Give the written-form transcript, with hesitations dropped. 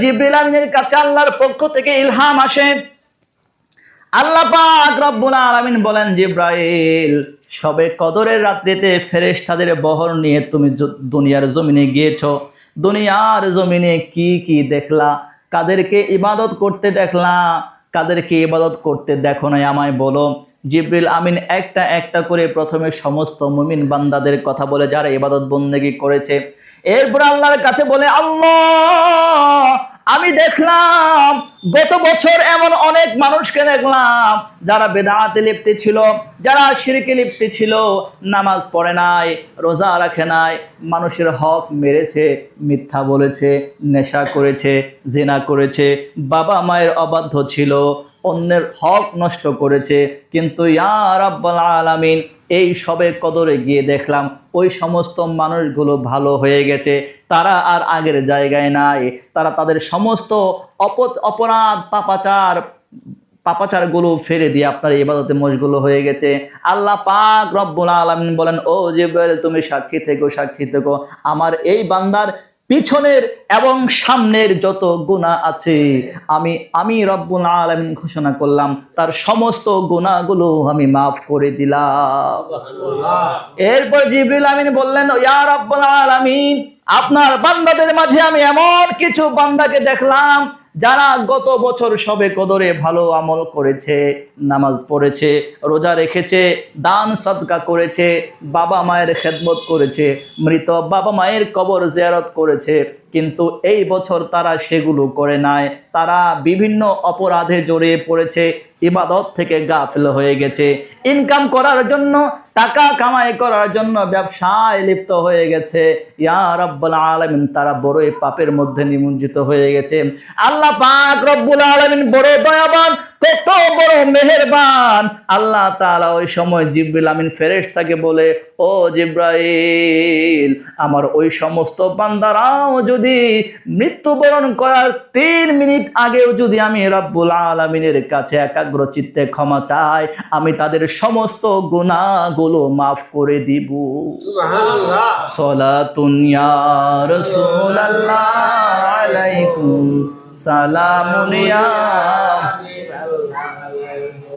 জিবরিল আমিনের কাছে আল্লাহর পক্ষ থেকে ইলহাম আসে। আল্লাহ পাক রব্বুল আলামিন বলেন, জিবরাইল শবে কদরের রাত্রিতে ফেরেশতাদের বহর নিয়ে তুমি দুনিয়ার জমিনে গিয়েছো। দুনিয়ার জমিনে কি কি দেখলা? কাদেরকে ইবাদত করতে দেখলা, কাদেরকে ইবাদত করতে দেখো নাই আমায় বলো। জিবরিল আমিন একটা একটা করে প্রথমে সমস্ত মুমিন বান্দাদের কথা বলে যারা ইবাদত বন্দেগী করেছে। এরপর আল্লাহর কাছে বলে, আল্লাহ আমি দেখলাম গত বছর এমন অনেক মানুষকে দেখলাম যারা বেদাতে লিপ্ত ছিল, যারা শিরকে লিপ্ত ছিল, নামাজ পড়ে নাই, রোজা রাখে নাই, মানুষের হক মেরেছে, মিথ্যা বলেছে, নেশা করেছে, জিনা করেছে, বাবা মায়ের অবাধ্য ছিল, অন্যের হক নষ্ট করেছে। কিন্তু ইয়া রাব্বুল আলামিন এই সবে কদরে গিয়ে দেখলাম ওই সমস্ত মানুষগুলো ভালো হয়ে গেছে, তারা আর আগের জায়গায় নাই। তারা তাদের সমস্ত অপরাধ পাপাচারগুলো ফেলে দিয়ে আপনার ইবাদতে মশগুল হয়ে গেছে। আল্লাহ পাক রব্বুল আলামিন বলেন, ও জিবরাইল তুমি সাক্ষী থেকো, সাক্ষী থেকো, আমার এই বান্দার পিছনের এবং সামনের যত গুনাহ আছে আমি রব্বুল আলামিন ঘোষণা করলাম তার সমস্ত গুনাহগুলো আমি মাফ করে দিলাম। এরপর জিবরিল আমিন বললেন, ইয়া রব্বুল আলামিন আপনার বান্দাদের মাঝে আমি এমন কিছু বান্দাকে দেখলাম যারা গত বছর সবে কদরে ভালো আমল করেছে, নামাজ পড়েছে, রোজা রেখেছে, দান সদকা করেছে, বাবা মায়ের খেদমত করেছে, মৃত বাবা মায়ের কবর জিয়ারত করেছে, কিন্তু এই বছর তারা সেগুলো করে নাই। তারা বিভিন্ন অপরাধে জড়িয়ে পড়েছে, ইবাদত থেকে গাফিল হয়ে গেছে, ইনকাম করার জন্য, টাকা কামাই করার জন্য ব্যবসায় লিপ্ত হয়ে গেছে। ইয়া রাব্বুল আলামিন তারা বড়ই পাপের মধ্যে নিমজ্জিত হয়ে গেছে। আল্লাহ পাক রব্বুল আলামিন বড় দয়াবান, কত বড় মেহেরবান। আল্লাহ তাআলা ওই সময় জিবরিল আমিন ফেরেশতাকে বলে, ও জিবরাইল আমার ওই সমস্ত বান্দারাও যদি মৃত্যুবরণ করার 3 মিনিট আগেও যদি আমি রব্বুল আলামিনের কাছে একাগ্র চিত্তে ক্ষমা চাই, আমি তাদের সমস্ত গুনাহগুলো মাফ করে দিব। সুবহানাল্লাহ। সালাতুন ইয়া রাসূলুল্লাহ আলাইকুম, সালামুন ইয়া